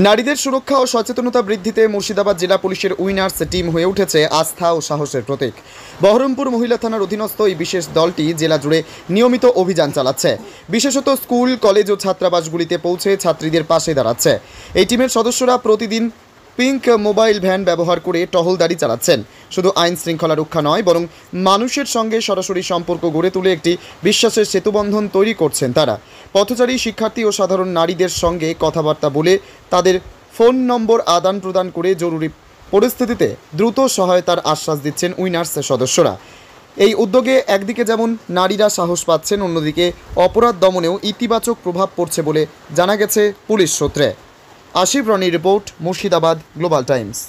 নারীদের সুরক্ষা ও সচেতনতা বৃদ্ধিতে মুর্শিদাবাদ জেলা পুলিশের উইনার্স টিম হয়ে উঠেছে আস্থা ও সাহসের প্রতীক। বহরমপুর মহিলা থানার অধীনস্থ এই বিশেষ দলটি জেলা জুড়ে নিয়মিত অভিযান চালাচ্ছে। বিশেষত স্কুল, কলেজ ও ছাত্রাবাসগুলিতে পৌঁছে ছাত্রীদের পাশে দাঁড়াচ্ছে। এই টিমের সদস্যরা প্রতিদিন পিঙ্ক মোবাইল ভ্যান ব্যবহার করে টহলদারি চালাচ্ছেন। শুধু আইন শৃঙ্খলা রক্ষা নয়, বরং মানুষের সঙ্গে সরাসরি সম্পর্ক গড়ে তুলে একটি বিশ্বাসের সেতুবন্ধন তৈরি করছেন তারা। পথচারী, শিক্ষার্থী ও সাধারণ নারীদের সঙ্গে কথাবার্তা বলে তাদের ফোন নম্বর আদান প্রদান করে জরুরি পরিস্থিতিতে দ্রুত সহায়তার আশ্বাস দিচ্ছেন উইনার্স সদস্যরা। এই উদ্যোগে একদিকে যেমন নারীরা সাহস পাচ্ছেন, অন্যদিকে অপরাধ দমনেও ইতিবাচক প্রভাব পড়ছে বলে জানা গেছে পুলিশ সূত্রে। আশিফ রনির রিপোর্ট, মুর্শিদাবাদ গ্লোবাল টাইমস।